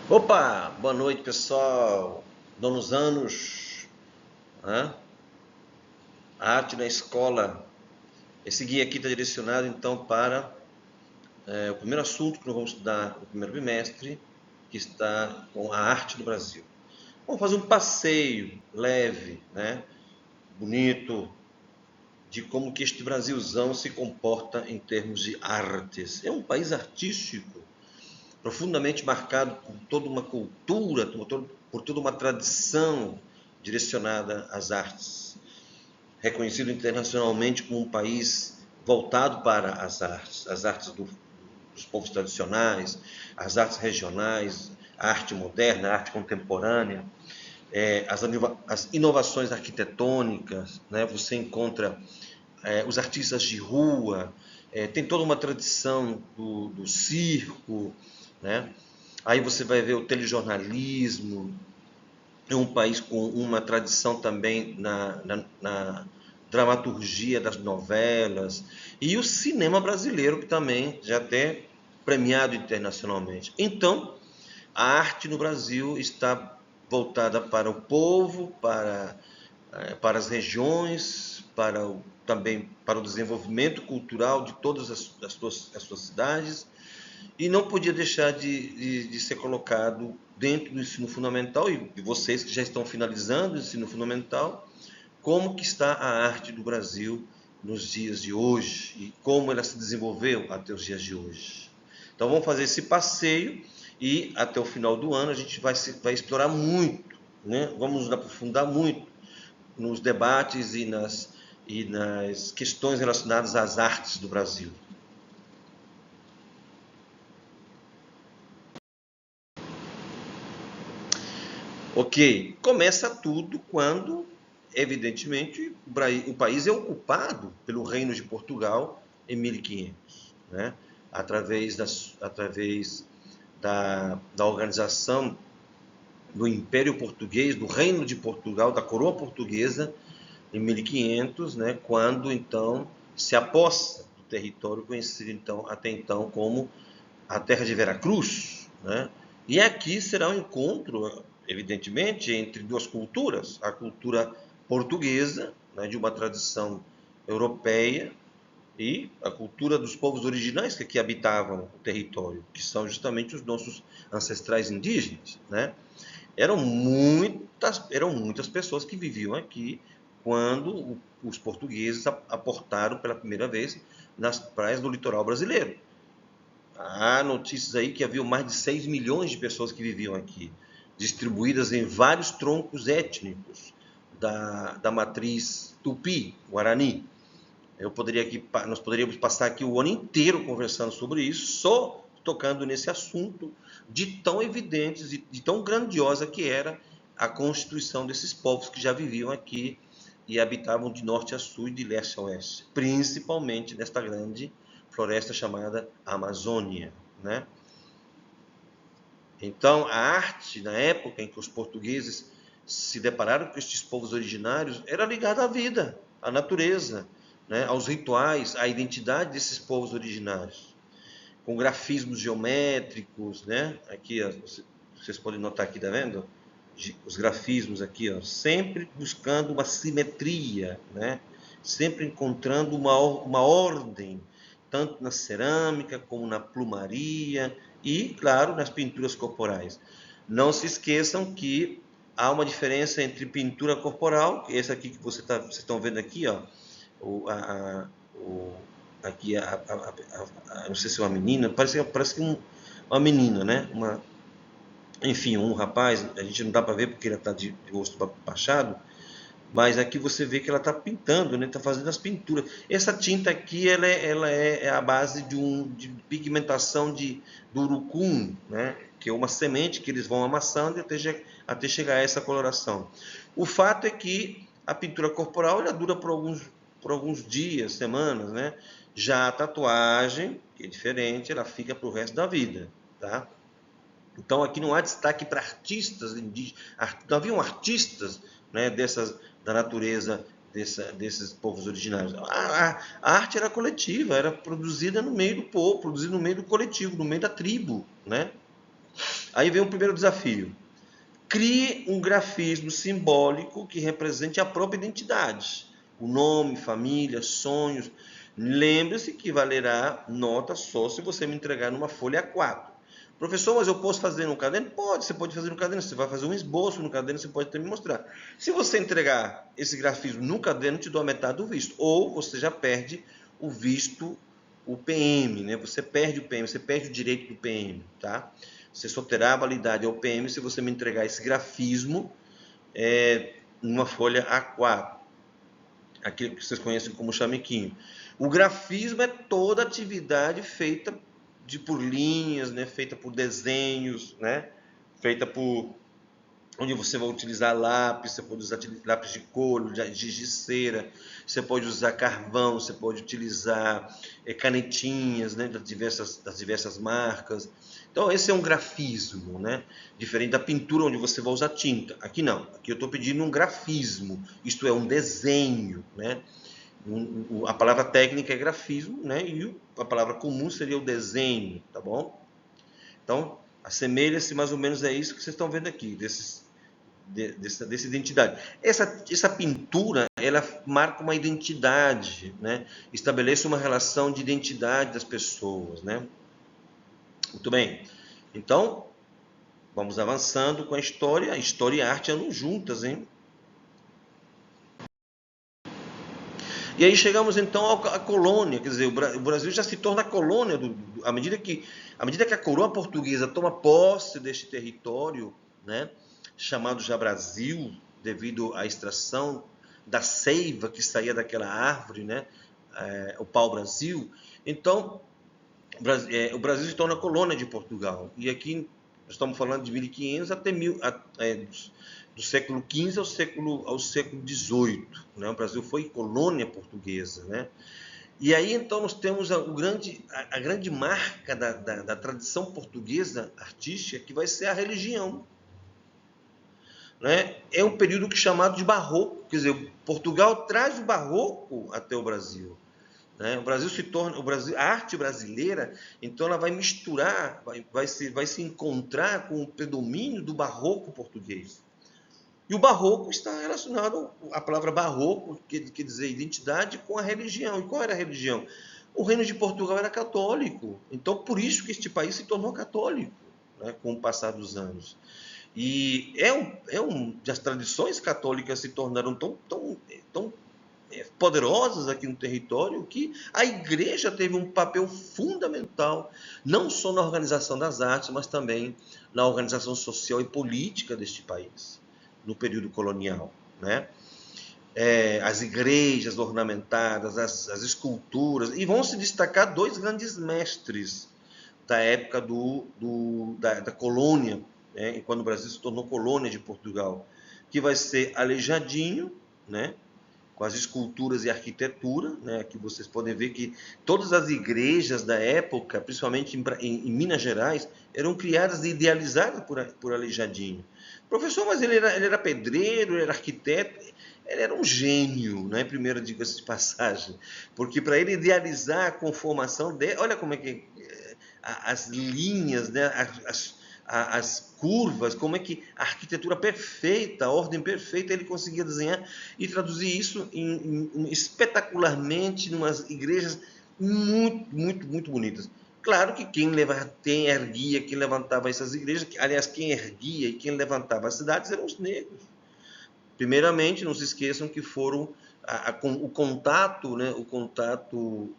Opa, boa noite pessoal, nonos anos, né? Arte na escola. Esse guia aqui está direcionado então para o primeiro assunto que nós vamos estudar no primeiro bimestre, que está com a arte do Brasil. Vamos fazer um passeio leve, né? Bonito, de como que este Brasilzão se comporta em termos de artes. É um país artístico, profundamente marcado por toda uma cultura, por toda uma tradição direcionada às artes. Reconhecido internacionalmente como um país voltado para as artes dos povos tradicionais, as artes regionais, a arte moderna, a arte contemporânea, as inovações arquitetônicas, né? Você encontra os artistas de rua, tem toda uma tradição do circo, né? Aí você vai ver o telejornalismo, é um país com uma tradição também na dramaturgia das novelas, e o cinema brasileiro, que também já até premiado internacionalmente. Então, a arte no Brasil está voltada para o povo, para as regiões, também para o desenvolvimento cultural de todas as suas cidades, e não podia deixar de ser colocado dentro do ensino fundamental, e vocês que já estão finalizando o ensino fundamental, como que está a arte do Brasil nos dias de hoje e como ela se desenvolveu até os dias de hoje. Então vamos fazer esse passeio e até o final do ano a gente vai explorar muito, né? Vamos nos aprofundar muito nos debates e nas questões relacionadas às artes do Brasil. Ok, começa tudo quando, evidentemente, o país é ocupado pelo Reino de Portugal em 1500, né? Através da organização do Império Português, do Reino de Portugal, da coroa portuguesa, em 1500, né? Quando então se apossa do território conhecido até então como a terra de Veracruz, né? E aqui será um encontro, evidentemente, entre duas culturas, a cultura portuguesa, né, de uma tradição europeia, e a cultura dos povos originais que aqui habitavam o território, que são justamente os nossos ancestrais indígenas, né? Eram muitas pessoas que viviam aqui quando os portugueses aportaram pela primeira vez nas praias do litoral brasileiro. Há notícias aí que havia mais de 6 milhões de pessoas que viviam aqui, distribuídas em vários troncos étnicos da matriz Tupi, Guarani. Nós poderíamos passar aqui o ano inteiro conversando sobre isso, só tocando nesse assunto de tão evidentes e de tão grandiosa que era a constituição desses povos que já viviam aqui e habitavam de norte a sul e de leste a oeste, principalmente nesta grande floresta chamada Amazônia, né? Então, a arte, na época em que os portugueses se depararam com estes povos originários, era ligada à vida, à natureza, né? Aos rituais, à identidade desses povos originários, com grafismos geométricos, né? Aqui, ó, vocês podem notar aqui, tá vendo? Os grafismos aqui, ó, sempre buscando uma simetria, né? Sempre encontrando uma ordem, tanto na cerâmica como na plumaria e, claro, nas pinturas corporais. Não se esqueçam que há uma diferença entre pintura corporal, essa aqui que vocês estão vendo aqui, ó, o, a, o, aqui não sei se é uma menina, parece que uma menina, né? Enfim, um rapaz, a gente não dá para ver porque ele está de rosto baixado, mas aqui você vê que ela está pintando, né? Está fazendo as pinturas. Essa tinta aqui, ela é a base de pigmentação do urucum, né? Que é uma semente que eles vão amassando até chegar a essa coloração. O fato é que a pintura corporal ela dura por alguns dias, semanas, né? Já a tatuagem, que é diferente, ela fica para o resto da vida, tá? Então aqui não há destaque para artistas indígenas, não haviam artistas, né, da natureza desses povos originários. A arte era coletiva, era produzida no meio do povo, produzida no meio do coletivo, no meio da tribo, né? Aí vem o primeiro desafio. Crie um grafismo simbólico que represente a própria identidade. O nome, família, sonhos. Lembre-se que valerá nota só se você me entregar numa folha A4. Professor, mas eu posso fazer no caderno? Pode, você pode fazer no caderno. Você vai fazer um esboço no caderno, você pode até me mostrar. Se você entregar esse grafismo no caderno, eu te dou a metade do visto. Ou você já perde o visto, o PM, né? Você perde o PM, você perde o direito do PM, tá? Você só terá a validade ao PM se você me entregar esse grafismo numa folha A4. Aquilo que vocês conhecem como chamequinho. O grafismo é toda atividade feita por linhas, né? Feita por desenhos, né? Feita por onde você vai utilizar lápis, você pode usar lápis de couro, giz de cera, você pode usar carvão, você pode utilizar canetinhas, né? das diversas marcas. Então, esse é um grafismo, né? Diferente da pintura, onde você vai usar tinta. Aqui não, aqui eu estou pedindo um grafismo, isto é, um desenho, né? A palavra técnica é grafismo, né? E a palavra comum seria o desenho, tá bom? Então, assemelha-se mais ou menos a isso que vocês estão vendo aqui, dessa identidade. Essa pintura, ela marca uma identidade, né? Estabelece uma relação de identidade das pessoas, né? Muito bem. Então, vamos avançando com a história. A história e a arte andam juntas, hein? E aí chegamos então à colônia, quer dizer, o Brasil já se torna colônia, à medida que a coroa portuguesa toma posse deste território, né, chamado já Brasil, devido à extração da seiva que saía daquela árvore, né, o pau-brasil. Então, o Brasil se torna colônia de Portugal. E aqui nós estamos falando de 1500 até do século XV ao século XVIII. Né? O Brasil foi colônia portuguesa. Né? E aí, então, nós temos a grande marca da tradição portuguesa artística, que vai ser a religião. Né? É um período chamado de barroco. Quer dizer, Portugal traz o barroco até o Brasil. Né? O Brasil se torna, a arte brasileira, então ela vai misturar, vai se encontrar com o predomínio do barroco português. E o barroco está relacionado, a palavra barroco quer dizer identidade, com a religião. E qual era a religião? O reino de Portugal era católico, então por isso que este país se tornou católico, né, com o passar dos anos. E as tradições católicas se tornaram tão poderosas aqui no território que a igreja teve um papel fundamental, não só na organização das artes, mas também na organização social e política deste país, no período colonial. Né? As igrejas ornamentadas, as esculturas, e vão se destacar dois grandes mestres da época da colônia, né? Quando o Brasil se tornou colônia de Portugal, que vai ser Aleijadinho, né? Com as esculturas e arquitetura, né? Aqui vocês podem ver que todas as igrejas da época, principalmente em Minas Gerais, eram criadas e idealizadas por Aleijadinho. Professor, mas ele era pedreiro, ele era arquiteto, ele era um gênio, né? Primeiro, diga-se de passagem, porque para ele idealizar a conformação olha como é que as linhas, né? As curvas, como é que a arquitetura perfeita, a ordem perfeita, ele conseguia desenhar e traduzir isso espetacularmente em umas igrejas muito bonitas. Claro que quem erguia, quem levantava essas igrejas, aliás, quem erguia e quem levantava as cidades eram os negros. Primeiramente, não se esqueçam que foram o contato, né, o contato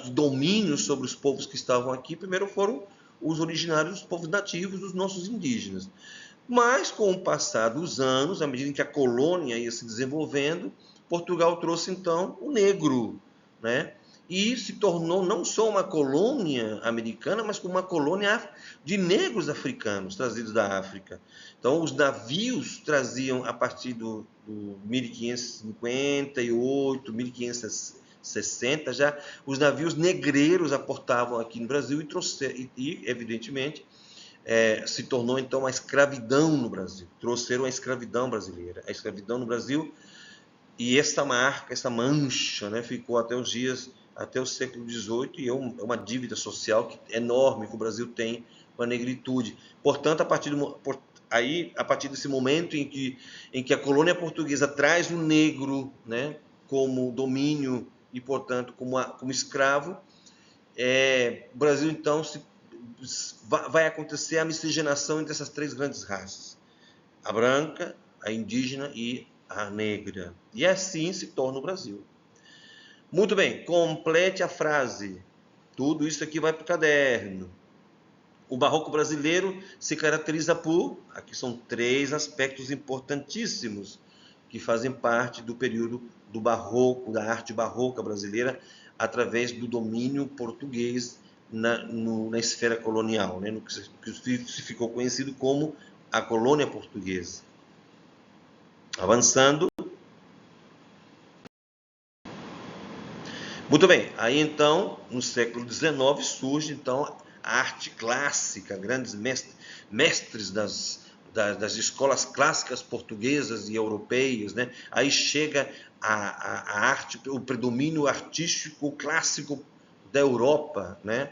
de domínio sobre os povos que estavam aqui, primeiro foram os originários, os povos nativos, os nossos indígenas. Mas, com o passar dos anos, à medida que a colônia ia se desenvolvendo, Portugal trouxe, então, o negro, né? E se tornou não só uma colônia americana, mas uma colônia de negros africanos trazidos da África. Então, os navios traziam, a partir do 1558, 1560, já os navios negreiros aportavam aqui no Brasil e evidentemente, se tornou então a escravidão no Brasil. Trouxeram a escravidão brasileira. A escravidão no Brasil, e essa marca, essa mancha, né, ficou até os dias até o século XVIII, e é uma dívida social enorme que o Brasil tem com a negritude. Portanto, a partir desse momento em que a colônia portuguesa traz o negro, né, como domínio e, portanto, como escravo, o Brasil, então, vai acontecer a miscigenação entre essas três grandes raças: a branca, a indígena e a negra. E assim se torna o Brasil. Muito bem, complete a frase. Tudo isso aqui vai para o caderno. O barroco brasileiro se caracteriza por... Aqui são três aspectos importantíssimos que fazem parte do período do barroco, da arte barroca brasileira, através do domínio português na esfera colonial, né? No que se ficou conhecido como a colônia portuguesa. Avançando. Muito bem, aí então, no século XIX, surge então a arte clássica, grandes mestres das escolas clássicas portuguesas e europeias, né? Aí chega a arte, o predomínio artístico clássico da Europa, né?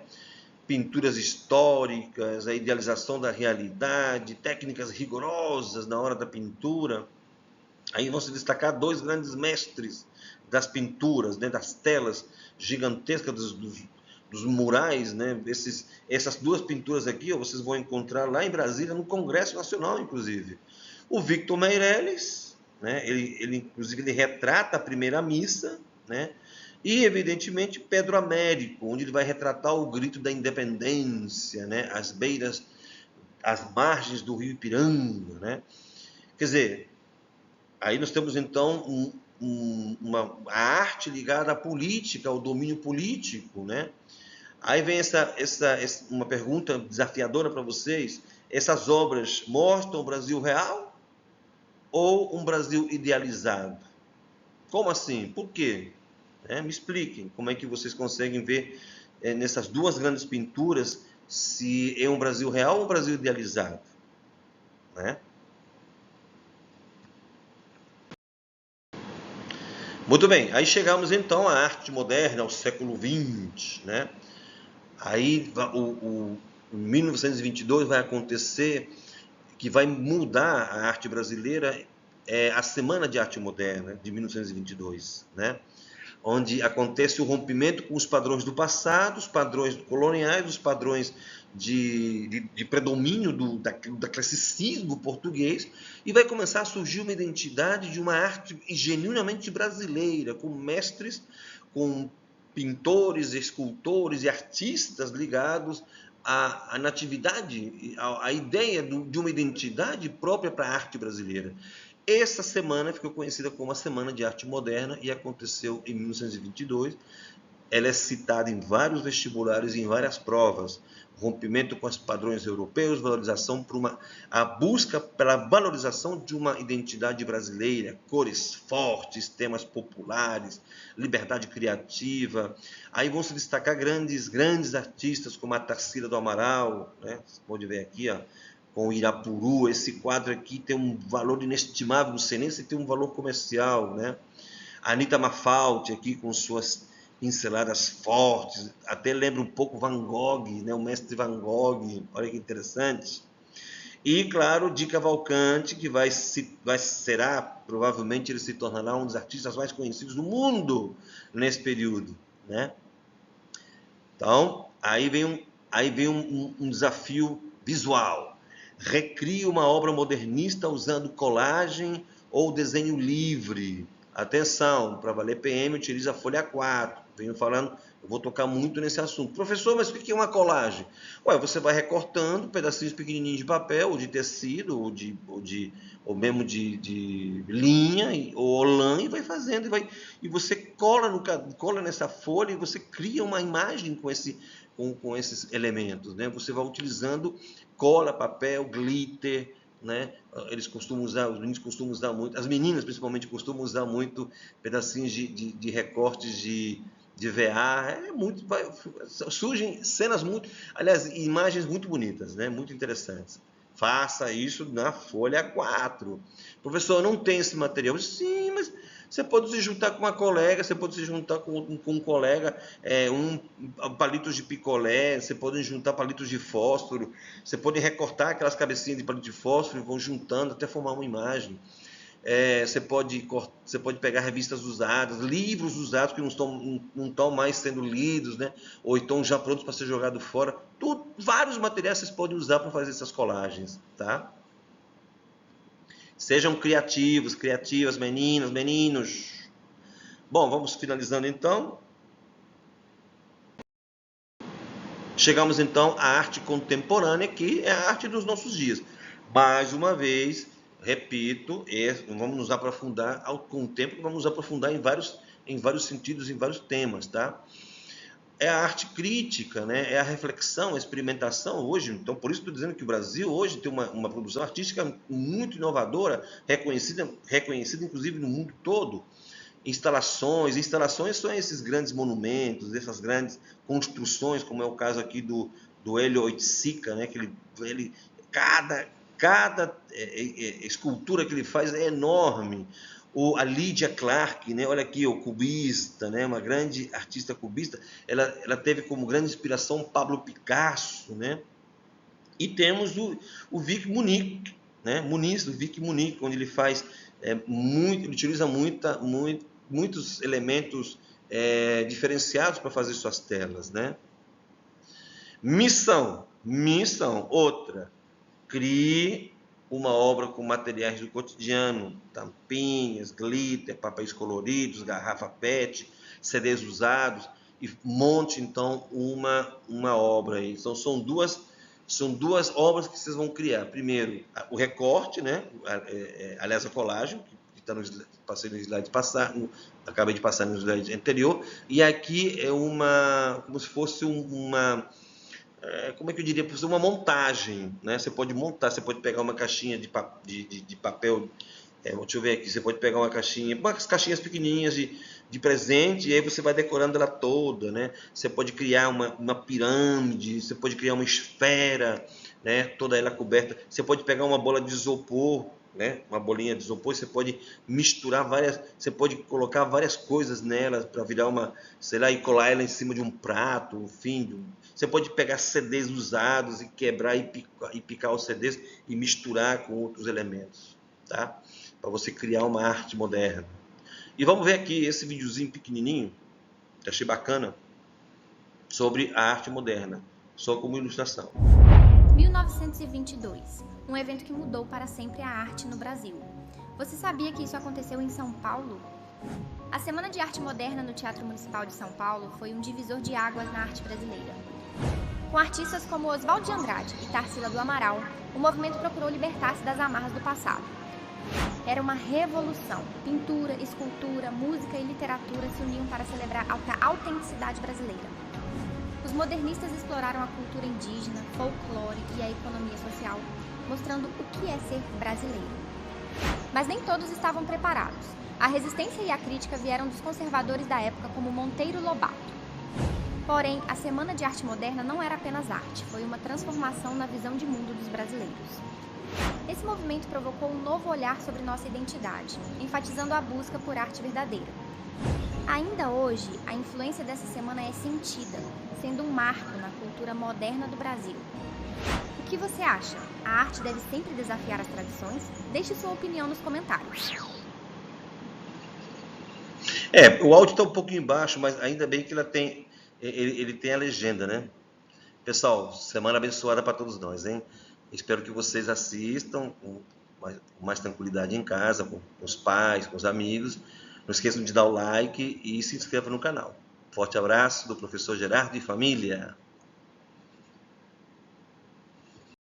Pinturas históricas, a idealização da realidade, técnicas rigorosas na hora da pintura. Aí vão se destacar dois grandes mestres das pinturas, né, das telas gigantescas dos murais, né? Essas duas pinturas aqui, ó, vocês vão encontrar lá em Brasília, no Congresso Nacional, inclusive. O Victor Meirelles, né? Inclusive, ele retrata a primeira missa, né? E, evidentemente, Pedro Américo, onde ele vai retratar o grito da independência, né? Às margens do rio Ipiranga, né? Quer dizer, aí nós temos, então, a arte ligada à política, ao domínio político, né? Aí vem uma pergunta desafiadora para vocês. Essas obras mostram o Brasil real ou um Brasil idealizado? Como assim? Por quê? Me expliquem como é que vocês conseguem ver nessas duas grandes pinturas se é um Brasil real ou um Brasil idealizado, né? Muito bem, aí chegamos então à arte moderna, ao século XX, né? Aí, em 1922, vai acontecer que vai mudar a arte brasileira, a Semana de Arte Moderna, de 1922, né? Onde acontece o rompimento com os padrões do passado, os padrões coloniais, os padrões de predomínio do classicismo português, e vai começar a surgir uma identidade de uma arte genuinamente brasileira, com mestres, com pintores, escultores e artistas ligados à natividade, à ideia de uma identidade própria para a arte brasileira. Essa semana ficou conhecida como a Semana de Arte Moderna e aconteceu em 1922. Ela é citada em vários vestibulares e em várias provas. Rompimento com os padrões europeus, a busca pela valorização de uma identidade brasileira, cores fortes, temas populares, liberdade criativa. Aí vão se destacar grandes artistas como a Tarsila do Amaral, né? Você pode ver aqui, ó, com o Irapuru. Esse quadro aqui tem um valor inestimável, não sei nem se tem um valor comercial, né? A Anita Mafaldi aqui com suas pinceladas fortes, até lembra um pouco Van Gogh, né? O mestre Van Gogh, olha que interessante. E, claro, Di Cavalcanti, que será, provavelmente ele se tornará um dos artistas mais conhecidos do mundo nesse período, né? Então, aí vem um desafio visual. Recria uma obra modernista usando colagem ou desenho livre. Atenção, para valer PM, utiliza a folha 4. Venho falando, eu vou tocar muito nesse assunto. Professor, mas o que é uma colagem? Você vai recortando pedacinhos pequenininhos de papel, ou de tecido, ou mesmo de linha, ou lã, e vai fazendo, e você cola nessa folha e você cria uma imagem com esses elementos, né? Você vai utilizando cola, papel, glitter, né? Os meninos costumam usar muito, as meninas principalmente costumam usar muito pedacinhos de recortes de VA, surgem cenas aliás, imagens muito bonitas, né? Muito interessantes. Faça isso na folha 4. Professor, não tem esse material. Sim, mas Você pode se juntar com uma colega, você pode se juntar com um colega, palitos de picolé, você pode juntar palitos de fósforo, você pode recortar aquelas cabecinhas de palito de fósforo e vão juntando até formar uma imagem. Você pode pegar revistas usadas, livros usados que não estão mais sendo lidos, né? Ou então já prontos para ser jogado fora. Vários materiais vocês podem usar para fazer essas colagens, tá? Sejam criativos, criativas, meninas, meninos. Bom, vamos finalizando então. Chegamos então à arte contemporânea, que é a arte dos nossos dias. Mais uma vez, repito, vamos nos aprofundar com o tempo, vamos nos aprofundar em vários sentidos, em vários temas, tá? É a arte crítica, né? É a reflexão, a experimentação hoje. Então, por isso estou dizendo que o Brasil hoje tem uma produção artística muito inovadora, reconhecida inclusive no mundo todo. Instalações são esses grandes monumentos, essas grandes construções, como é o caso aqui do Hélio Oiticica, né? Que cada escultura que ele faz é enorme. A Lydia Clark, né? Olha aqui, o cubista, né? Uma grande artista cubista, ela teve como grande inspiração Pablo Picasso, né? E temos o Vic Muniz, né? O Vic Muniz, onde ele faz ele utiliza muitos elementos diferenciados para fazer suas telas, né? Missão, outra. Crie uma obra com materiais do cotidiano, tampinhas, glitter, papéis coloridos, garrafa PET, CDs usados, e monte então uma obra aí. Então são duas obras que vocês vão criar. Primeiro, o recorte, né? Aliás, a colagem, que está passei no slide passado, acabei de passar no slide anterior, e aqui é como se fosse como é que eu diria, uma montagem, né? Você pode montar, você pode pegar uma caixinha de papel, deixa eu ver aqui, você pode pegar umas caixinhas pequenininhas de presente, e aí você vai decorando ela toda, né? Você pode criar uma pirâmide, você pode criar uma esfera, né? Toda ela coberta. Você pode pegar uma bola de isopor, né? Uma bolinha de isopor, você pode misturar você pode colocar várias coisas nela para virar sei lá, e colar ela em cima de um prato, enfim. Você pode pegar CDs usados e quebrar e picar os CDs e misturar com outros elementos, tá? Para você criar uma arte moderna. E vamos ver aqui esse videozinho pequenininho, que achei bacana, sobre a arte moderna, só como ilustração. 1922, um evento que mudou para sempre a arte no Brasil. Você sabia que isso aconteceu em São Paulo? A Semana de Arte Moderna no Teatro Municipal de São Paulo foi um divisor de águas na arte brasileira. Com artistas como Oswaldo de Andrade e Tarsila do Amaral, o movimento procurou libertar-se das amarras do passado. Era uma revolução. Pintura, escultura, música e literatura se uniam para celebrar a autenticidade brasileira. Os modernistas exploraram a cultura indígena, folclore e a economia social, mostrando o que é ser brasileiro. Mas nem todos estavam preparados. A resistência e a crítica vieram dos conservadores da época, como Monteiro Lobato. Porém, a Semana de Arte Moderna não era apenas arte, foi uma transformação na visão de mundo dos brasileiros. Esse movimento provocou um novo olhar sobre nossa identidade, enfatizando a busca por arte verdadeira. Ainda hoje, a influência dessa semana é sentida, sendo um marco na cultura moderna do Brasil. O que você acha? A arte deve sempre desafiar as tradições? Deixe sua opinião nos comentários. O áudio está um pouquinho baixo, mas ainda bem que ele tem a legenda, né? Pessoal, semana abençoada para todos nós, hein? Espero que vocês assistam com mais tranquilidade em casa, com os pais, com os amigos. Não esqueçam de dar o like e se inscreva no canal. Forte abraço do professor Gerardo e família.